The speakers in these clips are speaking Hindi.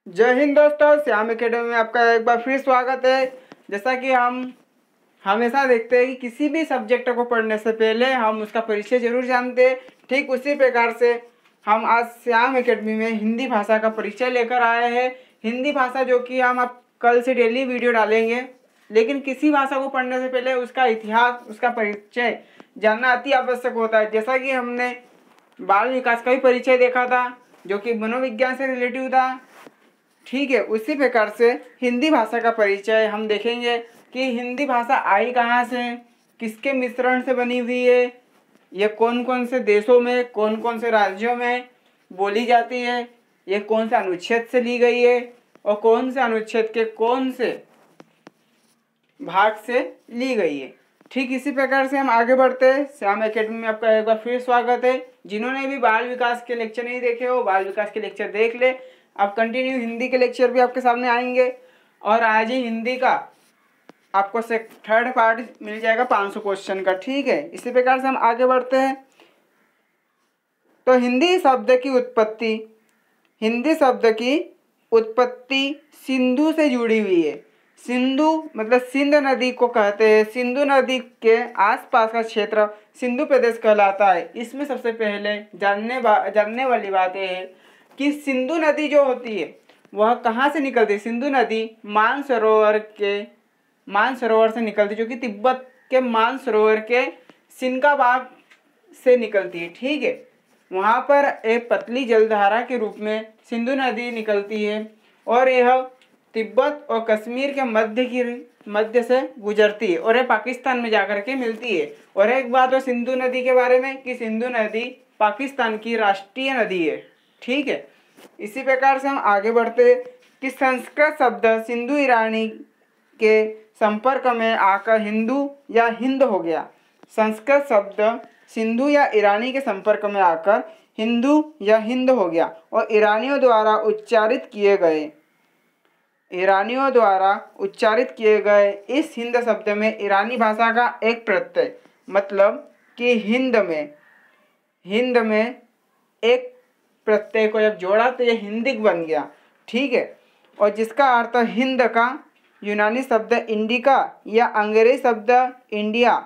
जय हिंद दोस्तों, श्याम एकेडमी में आपका एक बार फिर स्वागत है। जैसा कि हम हमेशा देखते हैं कि किसी भी सब्जेक्ट को पढ़ने से पहले हम उसका परिचय जरूर जानते हैं। ठीक उसी प्रकार से हम आज श्याम एकेडमी में हिंदी भाषा का परिचय लेकर आए हैं। हिंदी भाषा जो कि हम अब कल से डेली वीडियो डालेंगे, लेकिन किसी भाषा को पढ़ने से पहले उसका इतिहास, उसका परिचय जानना अति आवश्यक होता है। जैसा कि हमने बाल विकास का भी परिचय देखा था जो कि मनोविज्ञान से रिलेटिव था। ठीक है, उसी प्रकार से हिंदी भाषा का परिचय हम देखेंगे कि हिंदी भाषा आई कहाँ से, किसके मिश्रण से बनी हुई है, ये कौन कौन से देशों में, कौन कौन से राज्यों में बोली जाती है, ये कौन से अनुच्छेद से ली गई है और कौन से अनुच्छेद के कौन से भाग से ली गई है। ठीक इसी प्रकार से हम आगे बढ़ते हैं। श्याम एकेडमी में आपका एक बार फिर स्वागत है। जिन्होंने भी बाल विकास के लेक्चर नहीं देखे हो, बाल विकास के लेक्चर देख ले। अब कंटिन्यू हिंदी के लेक्चर भी आपके सामने आएंगे और आज ही हिंदी का आपको थर्ड पार्ट मिल जाएगा 500 क्वेश्चन का। ठीक है, इसी प्रकार से हम आगे बढ़ते हैं। तो हिंदी शब्द की उत्पत्ति सिंधु से जुड़ी हुई है। सिंधु मतलब सिंध नदी को कहते हैं। सिंधु नदी के आसपास का क्षेत्र सिंधु प्रदेश कहलाता है। इसमें सबसे पहले जानने वाली बात यह है कि सिंधु नदी जो होती है वह कहाँ से निकलती है। सिंधु नदी मानसरोवर से निकलती है, जो कि तिब्बत के मानसरोवर के सिनका बाग से निकलती है। ठीक है, वहाँ पर एक पतली जलधारा के रूप में सिंधु नदी निकलती है और यह तिब्बत और कश्मीर के मध्य से गुजरती है और यह पाकिस्तान में जाकर के मिलती है। और एक बात है सिंधु नदी के बारे में कि सिंधु नदी पाकिस्तान की राष्ट्रीय नदी है। ठीक है, इसी प्रकार से हम आगे बढ़ते हैं कि संस्कृत शब्द सिंधु ईरानी के संपर्क में आकर हिंदू या हिंद हो गया। संस्कृत शब्द सिंधु या ईरानी के संपर्क में आकर हिंदू या हिंद हो गया और ईरानियों द्वारा उच्चारित किए गए इस हिंद शब्द में ईरानी भाषा का एक प्रत्यय, मतलब कि हिंद में एक प्रत्यय को जब जोड़ा तो यह हिंदिक बन गया। ठीक है, और जिसका अर्थ हिंद का यूनानी शब्द इंडिका या अंग्रेजी शब्द इंडिया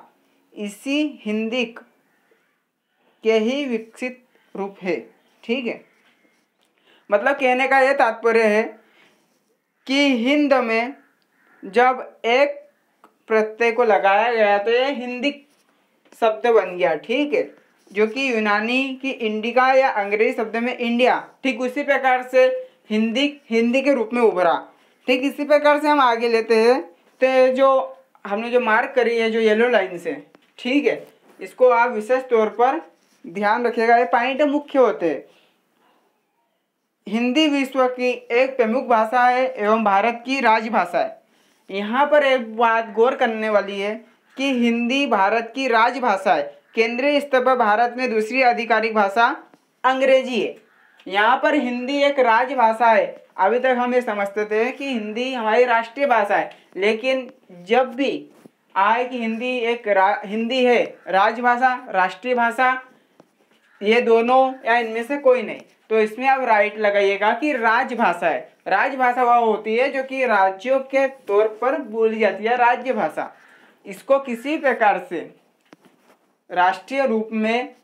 इसी हिंदिक के ही विकसित रूप है। ठीक है, मतलब कहने का यह तात्पर्य है कि हिंद में जब एक प्रत्यय को लगाया गया तो यह हिंदिक शब्द बन गया। ठीक है, जो कि यूनानी की इंडिका या अंग्रेजी शब्द में इंडिया। ठीक उसी प्रकार से हिंदी के रूप में उभरा। ठीक इसी प्रकार से हम आगे लेते हैं। तो जो हमने जो मार्क करी है जो येलो लाइन से, ठीक है, इसको आप विशेष तौर पर ध्यान रखिएगा। ये पॉइंट मुख्य होते हैं। हिंदी विश्व की एक प्रमुख भाषा है एवं भारत की राजभाषा है। यहाँ पर एक बात गौर करने वाली है कि हिंदी भारत की राजभाषा है। केंद्रीय स्तर पर भारत में दूसरी आधिकारिक भाषा अंग्रेजी है। यहाँ पर हिंदी एक राजभाषा है। अभी तक हम ये समझते थे कि हिंदी हमारी राष्ट्रीय भाषा है, लेकिन जब भी आए कि हिंदी है राजभाषा, राष्ट्रीय भाषा, ये दोनों या इनमें से कोई नहीं, तो इसमें आप राइट लगाइएगा कि राजभाषा है। राजभाषा वह होती है जो कि राज्यों के तौर पर बोली जाती है, राज्य भाषा। इसको किसी प्रकार से राष्ट्रीय रूप में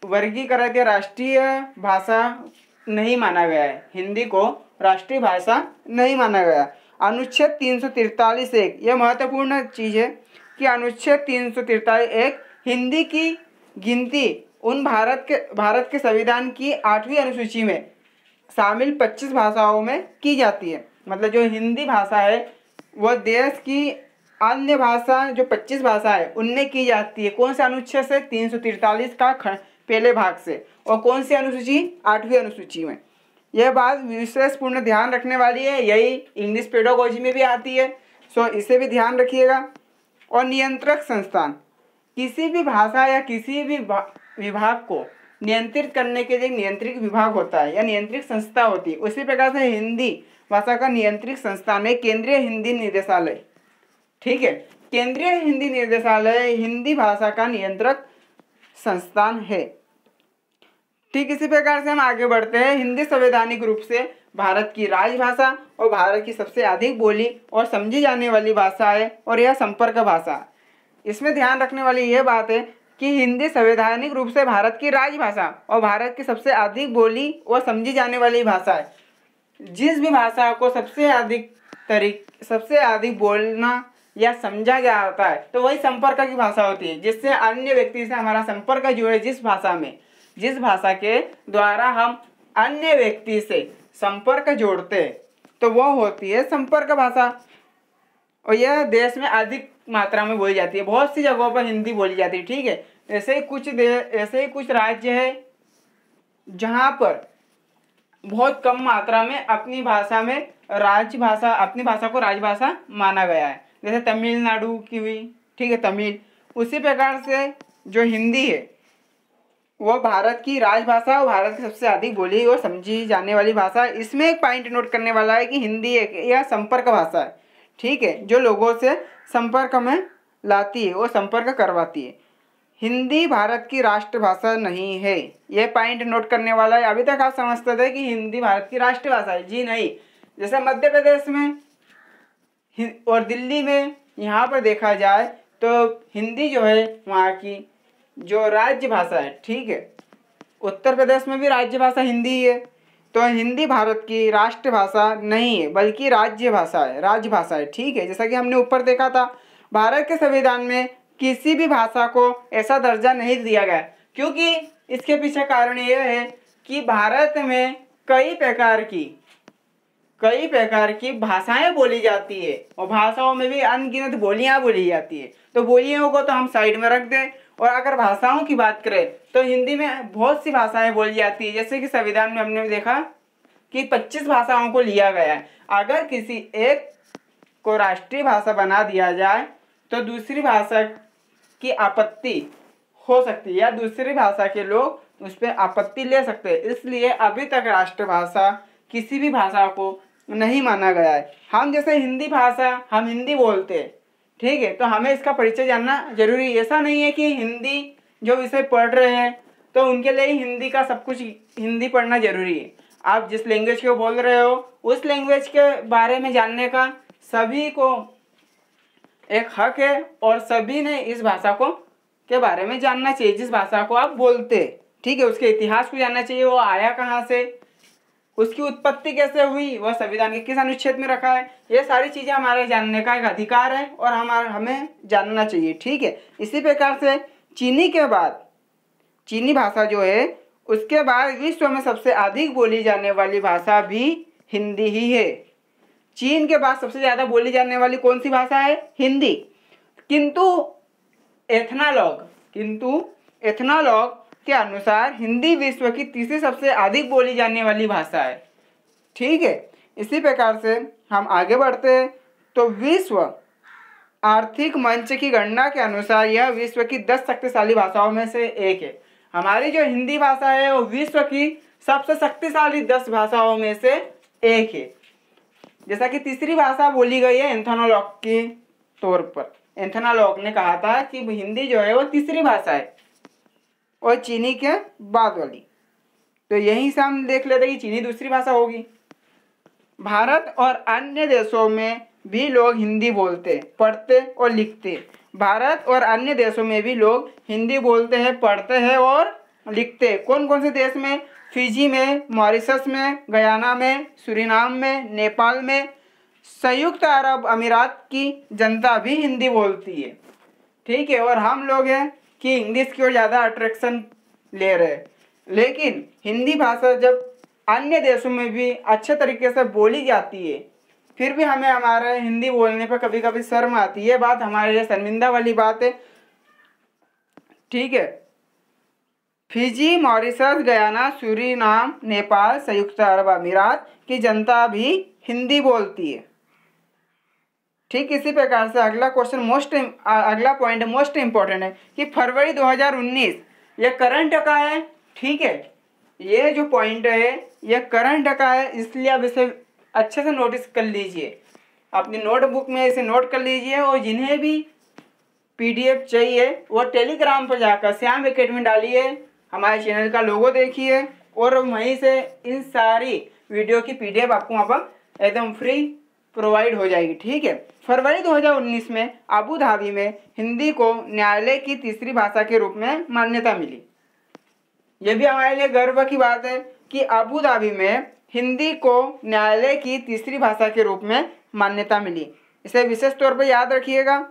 वर्गीकृत या राष्ट्रीय भाषा नहीं माना गया है। हिंदी को राष्ट्रीय भाषा नहीं माना गया। अनुच्छेद 343(1) यह महत्वपूर्ण चीज़ है कि अनुच्छेद 343(1) हिंदी की गिनती उन भारत के संविधान की 8वीं अनुसूची में शामिल 25 भाषाओं में की जाती है। मतलब जो हिंदी भाषा है वह देश की अन्य भाषा जो 25 भाषा है उनमें की जाती है। कौन से अनुच्छेद से? 343 का पहले भाग से। और कौन सी अनुसूची? 8वीं अनुसूची में। यह बात विशेषपूर्ण ध्यान रखने वाली है, यही इंग्लिश पेडागोजी में भी आती है, सो इसे भी ध्यान रखिएगा। और नियंत्रक संस्थान, किसी भी भाषा या किसी भी विभाग को नियंत्रित करने के लिए नियंत्रित विभाग होता है या नियंत्रित संस्था होती है। उसी प्रकार से हिंदी भाषा का नियंत्रित संस्थान है केंद्रीय हिंदी निर्देशालय। ठीक है, केंद्रीय हिंदी निर्देशालय हिंदी भाषा का नियंत्रक संस्थान है। ठीक इसी प्रकार से हम आगे बढ़ते हैं। हिंदी संवैधानिक रूप से भारत की राजभाषा और भारत की सबसे अधिक बोली और समझी जाने वाली भाषा है और यह संपर्क भाषा। इसमें ध्यान रखने वाली यह बात है कि हिंदी संवैधानिक रूप से भारत की राजभाषा और भारत की सबसे अधिक बोली और समझी जाने वाली भाषा है। जिस भी भाषा को सबसे अधिक बोलना या समझा गया होता है तो वही संपर्क की भाषा होती है, जिससे अन्य व्यक्ति से हमारा संपर्क जुड़े। जिस भाषा के द्वारा हम अन्य व्यक्ति से संपर्क जोड़ते हैं तो वह होती है संपर्क भाषा। और यह देश में अधिक मात्रा में बोली जाती है, बहुत सी जगहों पर हिंदी बोली जाती है। ठीक है, ऐसे ही कुछ राज्य है जहाँ पर बहुत कम मात्रा में अपनी भाषा को राजभाषा माना गया है, जैसे तमिलनाडु की हुई। ठीक है, तमिल। उसी प्रकार से जो हिंदी है वह भारत की राजभाषा और भारत की सबसे अधिक बोली और समझी जाने वाली भाषा है। इसमें एक पॉइंट नोट करने वाला है कि हिंदी यह संपर्क भाषा है। ठीक है, जो लोगों से संपर्क में लाती है और संपर्क करवाती है। हिंदी भारत की राष्ट्रभाषा नहीं है, यह पॉइंट नोट करने वाला है। अभी तक आप समझते थे कि हिंदी भारत की राष्ट्रभाषा है, जी नहीं। जैसे मध्य प्रदेश में और दिल्ली में यहाँ पर देखा जाए तो हिंदी जो है वहाँ की जो राज्य भाषा है। ठीक है, उत्तर प्रदेश में भी राज्य भाषा हिंदी ही है। तो हिंदी भारत की राष्ट्रभाषा नहीं है बल्कि राजभाषा है। ठीक है, जैसा कि हमने ऊपर देखा था, भारत के संविधान में किसी भी भाषा को ऐसा दर्जा नहीं दिया गया, क्योंकि इसके पीछे कारण यह है कि भारत में कई प्रकार की भाषाएं बोली जाती है और भाषाओं में भी अनगिनत बोलियां बोली जाती है। तो बोलियों को तो हम साइड में रख दें, और अगर भाषाओं की बात करें तो हिंदी में बहुत सी भाषाएं बोली जाती है। जैसे कि संविधान में हमने देखा कि 25 भाषाओं को लिया गया है। अगर किसी एक को राष्ट्रीय भाषा बना दिया जाए तो दूसरी भाषा की आपत्ति हो सकती है या दूसरी भाषा के लोग उस पर आपत्ति ले सकते हैं। इसलिए अभी तक राष्ट्रभाषा किसी भी भाषा को नहीं माना गया है। हम जैसे हम हिंदी बोलते हैं, ठीक है, तो हमें इसका परिचय जानना जरूरी है। ऐसा नहीं है कि हिंदी जो विषय पढ़ रहे हैं तो उनके लिए हिंदी का सब कुछ हिंदी पढ़ना जरूरी है। आप जिस लैंग्वेज को बोल रहे हो उस लैंग्वेज के बारे में जानने का सभी को एक हक है और सभी ने इस भाषा के बारे में जानना चाहिए जिस भाषा को आप बोलते। ठीक है, उसके इतिहास को जानना चाहिए, वो आया कहाँ से, उसकी उत्पत्ति कैसे हुई, वह संविधान के किस अनुच्छेद में रखा है। ये सारी चीज़ें हमारे जानने का एक अधिकार है और हमें जानना चाहिए। ठीक है, इसी प्रकार से चीनी भाषा जो है उसके बाद विश्व में सबसे अधिक बोली जाने वाली भाषा भी हिंदी ही है। चीन के बाद सबसे ज़्यादा बोली जाने वाली कौन सी भाषा है? हिंदी। किंतु एथनोलॉग के अनुसार हिंदी विश्व की तीसरी सबसे अधिक बोली जाने वाली भाषा है। ठीक है, इसी प्रकार से हम आगे बढ़ते हैं तो विश्व आर्थिक मंच की गणना के अनुसार यह विश्व की 10 शक्तिशाली भाषाओं में से एक है। हमारी जो हिंदी भाषा है वो विश्व की सबसे शक्तिशाली 10 भाषाओं में से एक है। जैसा कि तीसरी भाषा बोली गई है एथनोलॉग के तौर पर। एथनोलॉग ने कहा था कि हिंदी जो है वो तीसरी भाषा है और चीनी के बाद वाली। तो यहीं से हम देख लेते हैं कि चीनी दूसरी भाषा होगी। भारत और अन्य देशों में भी लोग हिंदी बोलते, पढ़ते और लिखते। भारत और अन्य देशों में भी लोग हिंदी बोलते हैं, पढ़ते हैं और लिखते। कौन कौन से देश में? फिजी में, मॉरिशस में, गयाना में, सूरीनाम में, नेपाल में। संयुक्त अरब अमीरात की जनता भी हिंदी बोलती है। ठीक है, और हम लोग हैं कि इंग्लिश की ओर ज़्यादा अट्रैक्शन ले रहे हैं। लेकिन हिंदी भाषा जब अन्य देशों में भी अच्छे तरीके से बोली जाती है फिर भी हमें हमारे हिंदी बोलने पर कभी कभी शर्म आती है। बात हमारे लिए शर्मिंदा वाली बात है। ठीक है, Fiji, Mauritius, Guyana, Suriname, Nepal, संयुक्त अरब अमीरात की जनता भी हिंदी बोलती है। ठीक इसी प्रकार से अगला पॉइंट मोस्ट इंपॉर्टेंट है कि फरवरी 2019 यह करंट का है। ठीक है, ये जो पॉइंट है यह करंट का है, इसलिए अब इसे अच्छे से नोटिस कर लीजिए, अपनी नोटबुक में इसे नोट कर लीजिए। और जिन्हें भी PDF चाहिए वो टेलीग्राम पर जाकर श्याम एकेडमी डालिए, हमारे चैनल का लोगो देखिए और वहीं से इन सारी वीडियो की PDF आपको वहाँ पर एकदम फ्री प्रोवाइड हो जाएगी। ठीक है। फरवरी 2019 में अबू धाबी में हिंदी को न्यायालय की तीसरी भाषा के रूप में मान्यता मिली। यह भी हमारे लिए गर्व की बात है कि अबू धाबी में हिंदी को न्यायालय की तीसरी भाषा के रूप में मान्यता मिली। इसे विशेष तौर पर याद रखिएगा।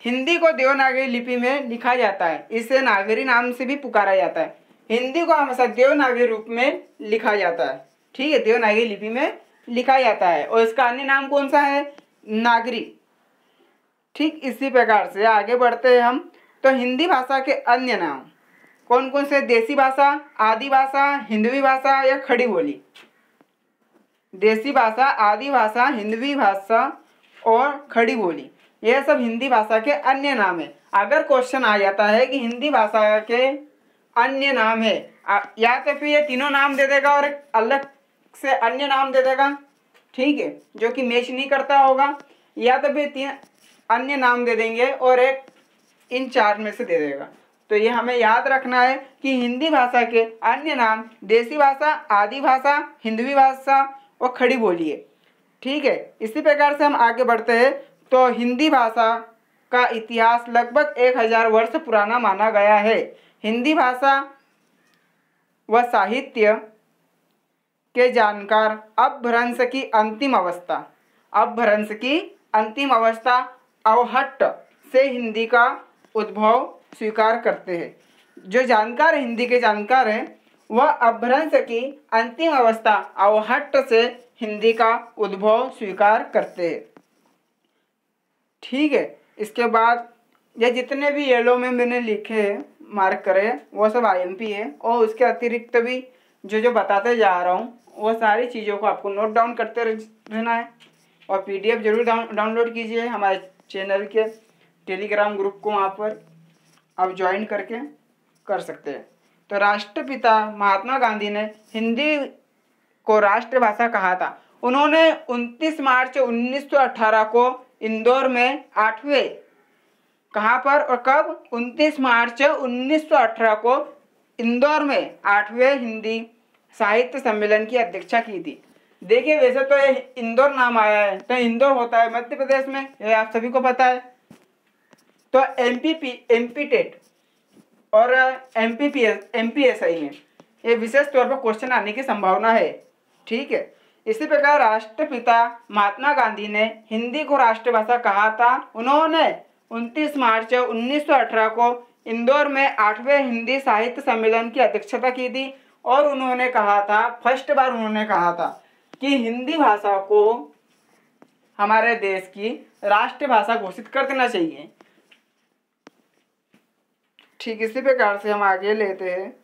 हिंदी को देवनागरी लिपि में लिखा जाता है, इसे नागरी नाम से भी पुकारा जाता है। हिंदी को हमेशा देवनागरी रूप में लिखा जाता है। ठीक है, देवनागरी लिपि में लिखा जाता है और इसका अन्य नाम कौन सा है? नागरी। ठीक इसी प्रकार से आगे बढ़ते हैं हम। तो हिंदी भाषा के अन्य नाम कौन कौन से? देसी भाषा, आदि भाषा, हिंदवी भाषा या खड़ी बोली। देसी भाषा, आदि भाषा, हिंदवी भाषा और खड़ी बोली, यह सब हिंदी भाषा के अन्य नाम है। अगर क्वेश्चन आ जाता है कि हिंदी भाषा के अन्य नाम है, या तो फिर ये तीनों नाम दे देगा और एक अलग से अन्य नाम दे देगा, ठीक है, जो कि मैच नहीं करता होगा, या तो फिर तीन अन्य नाम दे देंगे और एक इन चार में से दे देगा। तो ये हमें याद रखना है कि हिंदी भाषा के अन्य नाम देसी भाषा, आदि भाषा, हिंदवी भाषा और खड़ी बोली है। ठीक है, इसी प्रकार से हम आगे बढ़ते हैं। तो हिंदी भाषा का इतिहास लगभग 1000 वर्ष पुराना माना गया है। हिंदी भाषा व साहित्य के जानकार अपभ्रंश की अंतिम अवस्था अवहट्ट से हिंदी का उद्भव स्वीकार करते हैं। जो जानकार हिंदी के जानकार हैं वह अपभ्रंश की अंतिम अवस्था अवहट्ट से हिंदी का उद्भव स्वीकार करते हैं। ठीक है, इसके बाद ये जितने भी येलो में मैंने लिखे हैं, मार्क करे, वो सब IMP है और उसके अतिरिक्त भी जो बताते जा रहा हूँ वो सारी चीज़ों को आपको नोट डाउन करते रहना है और PDF जरूर डाउनलोड कीजिए। हमारे चैनल के टेलीग्राम ग्रुप को वहाँ पर आप ज्वाइन करके कर सकते हैं। तो राष्ट्रपिता महात्मा गांधी ने हिंदी को राष्ट्रभाषा कहा था। उन्होंने 29 मार्च 1918 को इंदौर में 8वें, कहाँ पर और कब? 29 मार्च 1918 को इंदौर में 8वें हिंदी साहित्य सम्मेलन की अध्यक्षता की थी। देखिए, वैसे तो ये इंदौर नाम आया है, तो इंदौर होता है मध्य प्रदेश में, ये आप सभी को पता है। तो MP टेट और MPSI में ये विशेष तौर पर क्वेश्चन आने की संभावना है। ठीक है, इसी प्रकार राष्ट्रपिता महात्मा गांधी ने हिंदी को राष्ट्रभाषा कहा था। उन्होंने 29 मार्च 1918 को इंदौर में 8वें हिंदी साहित्य सम्मेलन की अध्यक्षता की थी और उन्होंने कहा था, फर्स्ट बार उन्होंने कहा था कि हिंदी भाषा को हमारे देश की राष्ट्रभाषा घोषित कर देना चाहिए। ठीक इसी प्रकार से हम आगे लेते हैं,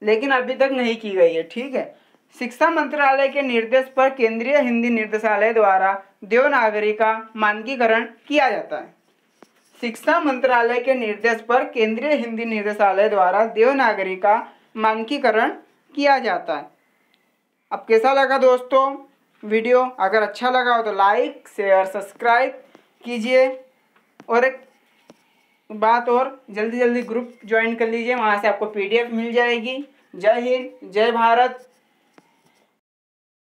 लेकिन अभी तक नहीं की गई है। ठीक है, शिक्षा मंत्रालय के निर्देश पर केंद्रीय हिंदी निर्देशालय द्वारा देवनागरी का मानकीकरण किया जाता है। शिक्षा मंत्रालय के निर्देश पर केंद्रीय हिंदी निर्देशालय द्वारा देवनागरी का मानकीकरण किया जाता है। अब कैसा लगा दोस्तों वीडियो? अगर अच्छा लगा हो तो लाइक, शेयर, सब्सक्राइब कीजिए और एक बात और, जल्दी ग्रुप ज्वाइन कर लीजिए, वहाँ से आपको PDF मिल जाएगी। जय हिंद, जय भारत।